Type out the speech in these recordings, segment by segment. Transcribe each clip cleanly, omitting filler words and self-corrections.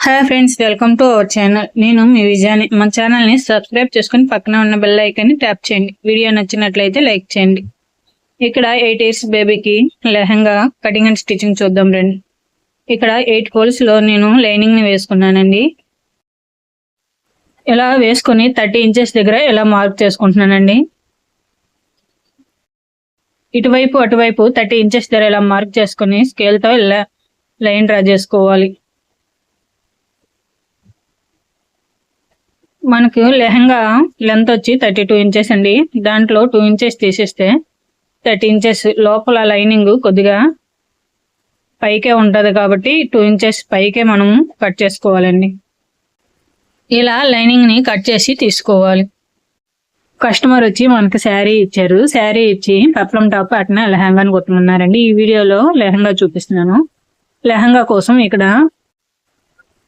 Hi friends, welcome to our channel. నేను మీ విజయాని. మన ఛానల్ని సబ్స్క్రైబ్ చేసుకుని పక్కన ఉన్న బెల్ ఐకాన్ని ట్యాప్ చేయండి. వీడియో నచ్చినట్లయితే లైక్ చేయండి. ఇక్కడ 8 ఇయర్స్ బేబీకి లెహంగా కటింగ్ అండ్ స్టిచ్చింగ్ చూద్దాం రండి. ఇక్కడ 8 హోల్స్లో నేను లైనింగ్ని వేసుకున్నానండి. ఇలా వేసుకొని 30 ఇంచెస్ దగ్గర ఇలా మార్క్ చేసుకుంటున్నానండి. ఇటువైపు అటువైపు 30 ఇంచెస్ దగ్గర ఇలా మార్క్ చేసుకుని స్కేల్తో ఇలా లైన్ డ్రా చేసుకోవాలి. మనకు లెహంగా లెంత్ వచ్చి 32 ఇంచెస్ అండి. దాంట్లో 2 ఇంచెస్ తీసేస్తే 30 ఇంచెస్. లోపల లైనింగ్ కొద్దిగా పైకే ఉంటుంది కాబట్టి 2 ఇంచెస్ పైకే మనం కట్ చేసుకోవాలండి. ఇలా లైనింగ్ని కట్ చేసి తీసుకోవాలి. కస్టమర్ వచ్చి మనకు శారీ ఇచ్చారు. శారీ ఇచ్చి పెప్లం టాప్ అట్నే లెహంగాని కుట్టమన్నారండి. ఈ వీడియోలో లెహంగా చూపిస్తున్నాను. లెహంగా కోసం ఇక్కడ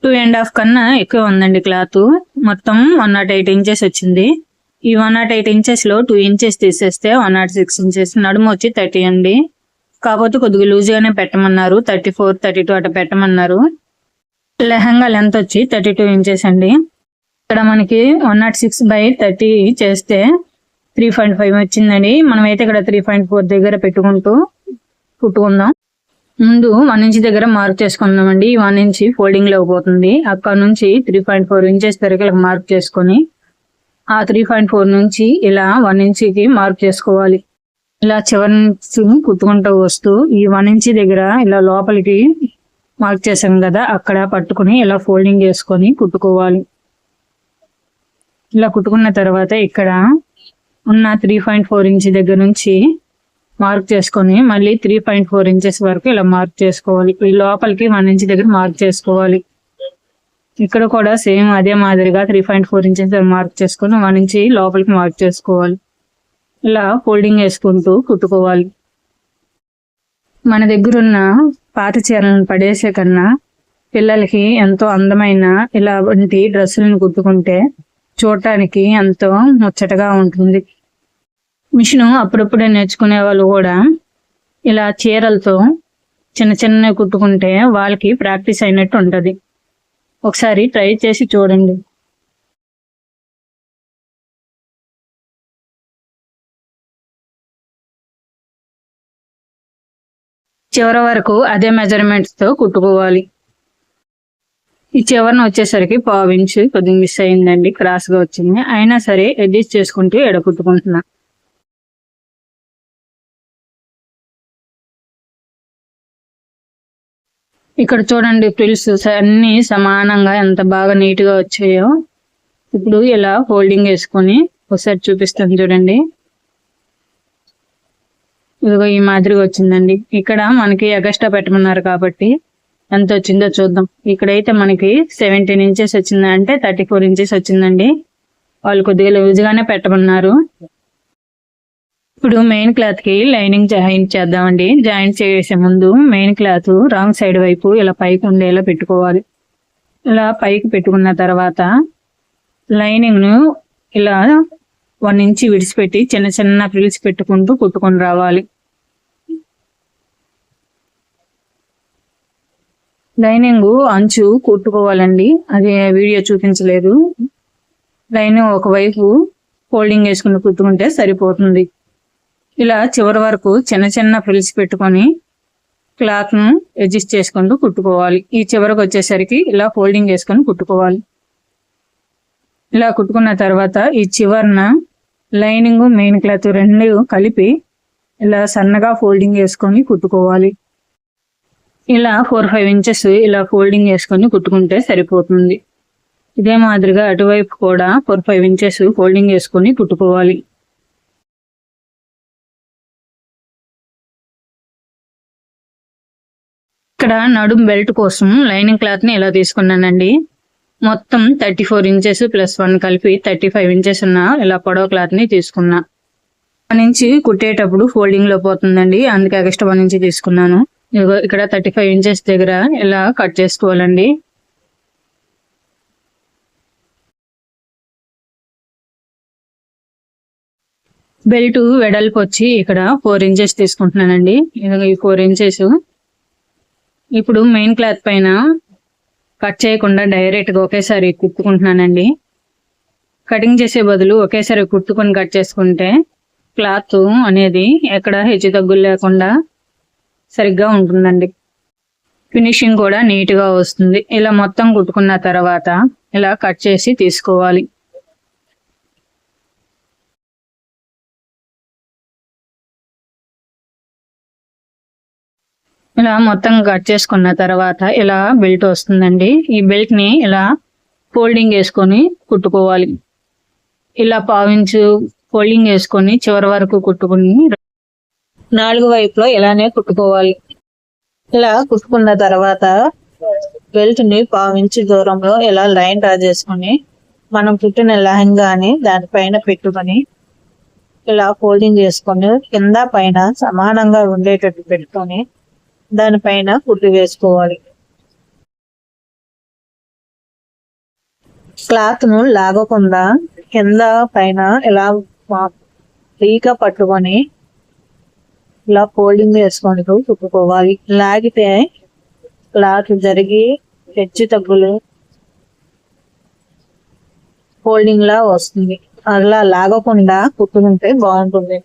2.5 కన్నా ఎక్కువ ఉందండి క్లాత్. మొత్తం 108 ఇంచెస్ వచ్చింది. ఈ 108 ఇంచెస్లో 2 ఇంచెస్ తీసేస్తే 106 ఇంచెస్. నడుము వచ్చి 30 అండి. కాకపోతే కొద్దిగా లూజ్గానే పెట్టమన్నారు. 34, 32 అట్లా పెట్టమన్నారు. లెహంగా లెంత్ వచ్చి 32 ఇంచెస్ అండి. ఇక్కడ మనకి 106/30 చేస్తే 3.5 వచ్చిందండి. మనమైతే ఇక్కడ 3.4 దగ్గర పెట్టుకుంటూ కుట్టుకుందాం. ముందు 1 ఇంచ్ దగ్గర మార్క్ చేసుకుందామండి. 1 ఇంచ్ ఫోల్డింగ్ లో పోతుంది. అక్కడ నుంచి 3.4 ఇంచెస్ దగ్గర మార్క్ చేసుకొని ఆ 3.4 నుంచి ఇలా 1 ఇంచ్కి మార్క్ చేసుకోవాలి. ఇలా చివరి నుంచి కుట్టుకుంటూ వస్తూ ఈ 1 ఇంచ్ దగ్గర ఇలా లోపలికి మార్క్ చేసాం కదా, అక్కడ పట్టుకుని ఇలా ఫోల్డింగ్ చేసుకొని కుట్టుకోవాలి. ఇలా కుట్టుకున్న తర్వాత ఇక్కడ ఉన్న 3.4 ఇంచ్ దగ్గర నుంచి మార్క్ చేసుకొని మళ్ళీ 3.4 ఇంచెస్ వరకు ఇలా మార్క్ చేసుకోవాలి. ఈ లోపలికి 1 ఇంచ్ దగ్గర మార్క్ చేసుకోవాలి. ఇక్కడ కూడా సేమ్ అదే మాదిరిగా 3.4 ఇంచెస్ మార్క్ చేసుకొని 1 ఇంచ్ లోపలికి మార్క్ చేసుకోవాలి. ఇలా ఫోల్డింగ్ వేసుకుంటూ కుట్టుకోవాలి. మన దగ్గర ఉన్న పాత చీరలను పడేసే కన్నా పిల్లలకి ఎంతో అందమైన ఇలాంటి డ్రెస్సులను కుట్టుకుంటే చూడటానికి ఎంతో ముచ్చటగా ఉంటుంది. మిషన్ అప్పుడప్పుడే నేర్చుకునే వాళ్ళు కూడా ఇలా చీరలతో చిన్న చిన్న కుట్టుకుంటే వాళ్ళకి ప్రాక్టీస్ అయినట్టు ఉంటుంది. ఒకసారి ట్రై చేసి చూడండి. చివరి వరకు అదే మెజర్మెంట్స్తో కుట్టుకోవాలి. ఈ చివరన వచ్చేసరికి 1/4 ఇంచ్ కొద్దిగా మిస్ అయిందండి, క్రాస్గా వచ్చింది. అయినా సరే అడ్జస్ట్ చేసుకుంటూ ఎడ కుట్టుకుంటున్నా. ఇక్కడ చూడండి, ఫ్రిల్స్ అన్ని సమానంగా ఎంత బాగా నీట్గా వచ్చాయో. ఇప్పుడు ఇలా ఫోల్డింగ్ వేసుకొని ఒకసారి చూపిస్తాను చూడండి. ఇదిగో ఈ మాదిరిగా వచ్చిందండి. ఇక్కడ మనకి ఎగస్ట్రా పెట్టమన్నారు కాబట్టి ఎంత వచ్చిందో చూద్దాం. ఇక్కడైతే మనకి 17 ఇంచెస్ వచ్చిందంటే 34 ఇంచెస్ వచ్చిందండి. వాళ్ళు కొద్దిగా లూజ్గానే పెట్టమన్నారు. ఇప్పుడు మెయిన్ క్లాత్ కి లైనింగ్ జాయింట్ చేద్దామండి. జాయింట్ చేసే ముందు మెయిన్ క్లాత్ రాంగ్ సైడ్ వైపు ఇలా పైకి ఉండేలా పెట్టుకోవాలి. ఇలా పైకి పెట్టుకున్న తర్వాత లైనింగ్ ను ఇలా 1 ఇంచ్ విడిచిపెట్టి చిన్న చిన్న ఫ్రిల్స్ పెట్టుకుంటూ కుట్టుకొని రావాలి. లైనింగ్ అంచు కుట్టుకోవాలండి, అది వీడియో చూపించలేదు. లైనింగ్ ఒకవైపు ఫోల్డింగ్ వేసుకుని కుట్టుకుంటే సరిపోతుంది. ఇలా చివరి వరకు చిన్న చిన్న ఫ్రిల్స్ పెట్టుకొని క్లాత్ ను అడ్జస్ట్ చేసుకుంటూ కుట్టుకోవాలి. ఈ చివరికి వచ్చేసరికి ఇలా ఫోల్డింగ్ వేసుకొని కుట్టుకోవాలి. ఇలా కుట్టుకున్న తర్వాత ఈ చివరన లైనింగ్ మెయిన్ క్లాత్ రెండు కలిపి ఇలా సన్నగా ఫోల్డింగ్ వేసుకొని కుట్టుకోవాలి. ఇలా 4-5 ఇంచెస్ ఇలా ఫోల్డింగ్ వేసుకొని కుట్టుకుంటే సరిపోతుంది. ఇదే మాదిరిగా అటువైపు కూడా 4-5 ఇంచెస్ ఫోల్డింగ్ వేసుకొని కుట్టుకోవాలి. ఇక్కడ నడుం బెల్ట్ కోసం లైనింగ్ క్లాత్ ని ఇలా తీసుకున్నానండి. మొత్తం 34 ఇంచెస్ ప్లస్ 1 కలిపి 35 ఇంచెస్ ఉన్న ఇలా పొడవ క్లాత్ ని తీసుకున్నా. 1 ఇంచ్ కుట్టేటప్పుడు ఫోల్డింగ్ లో పోతుందండి, అందుకే ఎక్స్ట్రా 1 ఇంచ్ తీసుకున్నాను. ఇక్కడ 35 ఇంచెస్ దగ్గర ఇలా కట్ చేసుకోవాలండి. బెల్ట్ వెడల్పు వచ్చి ఇక్కడ 4 ఇంచెస్ తీసుకుంటున్నానండి. ఈ 4 ఇంచెస్ ఇప్పుడు మెయిన్ క్లాత్ పైన కట్ చేయకుండా డైరెక్ట్గా ఒకేసారి కుట్టుకుంటున్నానండి. కటింగ్ చేసే బదులు ఒకేసారి కుట్టుకొని కట్ చేసుకుంటే క్లాత్ అనేది ఎక్కడ హెచ్చు తగ్గులు లేకుండా సరిగ్గా ఉంటుందండి. ఫినిషింగ్ కూడా నీట్గా వస్తుంది. ఇలా మొత్తం కుట్టుకున్న తర్వాత ఇలా కట్ చేసి తీసుకోవాలి. ఇలా మొత్తం కట్ చేసుకున్న తర్వాత ఇలా బెల్ట్ వస్తుందండి. ఈ బెల్ట్ ని ఇలా ఫోల్డింగ్ వేసుకొని కుట్టుకోవాలి. ఇలా పావించు ఫోల్డింగ్ వేసుకొని చివరి వరకు కుట్టుకుని 4 వైపులో ఇలానే కుట్టుకోవాలి. ఇలా కుట్టుకున్న తర్వాత బెల్ట్ ని పావించి దూరంలో ఇలా లైన్ డ్రా చేసుకొని మనం కుట్టిన లెహంగాని దానిపైన పెట్టుకొని ఇలా ఫోల్డింగ్ చేసుకొని కింద పైన సమానంగా ఉండేటట్టు పెట్టుకొని దానిపైన కుట్టి వేసుకోవాలి. క్లాత్ ను లాగకుండా కింద పైన ఇలా ఫ్రీగా పట్టుకొని ఇలా ఫోల్డింగ్ వేసుకొని కుట్టుకోవాలి. లాగితే క్లాత్ జరిగి హెచ్చు తగ్గులు ఫోల్డింగ్ లా వస్తుంది. అలా లాగకుండా కుట్టుకుంటే బాగుంటుంది.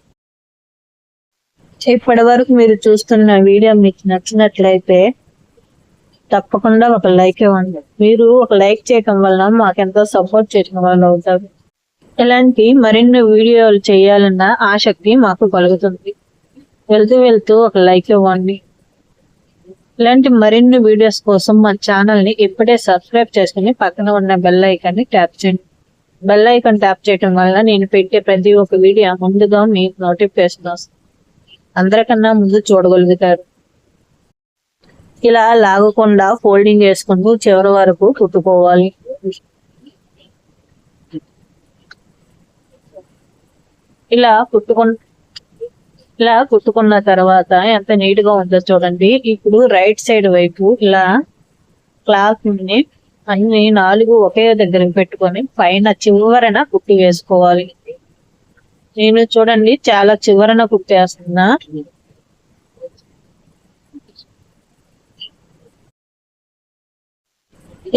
ఇప్పటి వరకు మీరు చూస్తున్న వీడియో మీకు నచ్చినట్లయితే తప్పకుండా ఒక లైక్ ఇవ్వండి. మీరు ఒక లైక్ చేయటం వల్ల మాకెంతో సపోర్ట్ చేయడం వల్ల అవుతారు. ఇలాంటి మరిన్ని వీడియోలు చేయాలన్న ఆసక్తి మాకు కలుగుతుంది. వెళ్తూ ఒక లైక్ ఇవ్వండి. ఇలాంటి మరిన్ని వీడియోస్ కోసం మా ఛానల్ ని ఇప్పుడే సబ్స్క్రైబ్ చేసుకుని పక్కన ఉన్న బెల్ ఐకాన్ ని ట్యాప్ చేయండి. బెల్ ఐకాన్ ట్యాప్ చేయడం వల్ల నేను పెట్టే ప్రతి ఒక్క వీడియో ముందుగా మీకు నోటిఫికేషన్ వస్తుంది. అందరికన్నా ముందు చూడగలుగుతారు. ఇలా లాగకుండా ఫోల్డింగ్ చేసుకుంటూ చివరి వరకు కుట్టుకోవాలి. ఇలా కుట్టుకున్న తర్వాత ఎంత నీట్ గా ఉందో చూడండి. ఇప్పుడు రైట్ సైడ్ వైపు ఇలా క్లాత్ ని అన్ని 4 ఒకే దగ్గర పెట్టుకొని పైన చివరన కుట్టి వేసుకోవాలి. నేను చూడండి చాలా చివరన కుట్టేస్తున్నా.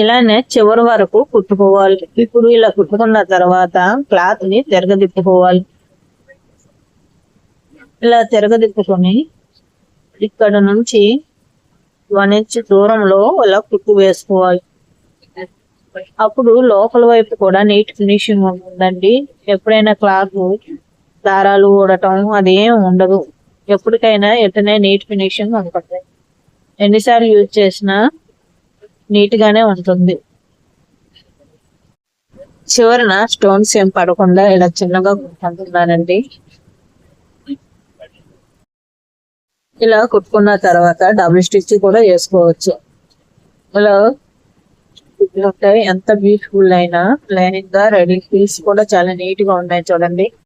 ఇలానే చివరి వరకు కుట్టుకోవాలి. ఇప్పుడు ఇలా కుట్టుకున్న తర్వాత క్లాత్ ని తిరగదిప్పుకోవాలి. ఇలా తిరగదిప్పుకొని ఇక్కడ నుంచి 1 ఇంచ్ దూరంలో ఇలా కుట్టు వేసుకోవాలి. అప్పుడు లోపల వైపు కూడా నీట్ ఫినిషింగ్ ఉంటుందండి. ఎప్పుడైనా క్లాత్ దారాలు ఊడటం అదేం ఉండదు. ఎప్పటికైనా ఎట్టనే నీట్ ఫినిషింగ్ ఉంటుంది. ఎన్నిసార్లు యూజ్ చేసినా నీట్ గానే ఉంటుంది. చివరన స్టోన్స్ ఏం పడకుండా ఇలా చిన్నగా కుట్టుకుంటున్నానండి. ఇలా కుట్టుకున్న తర్వాత డబుల్ స్టిచ్ కూడా వేసుకోవచ్చు. ఇలా కుట్టుకుంటే ఎంత బ్యూటిఫుల్ అయినా లైనింగ్ గా రెడీ పీస్ కూడా చాలా నీట్ గా ఉన్నాయి చూడండి.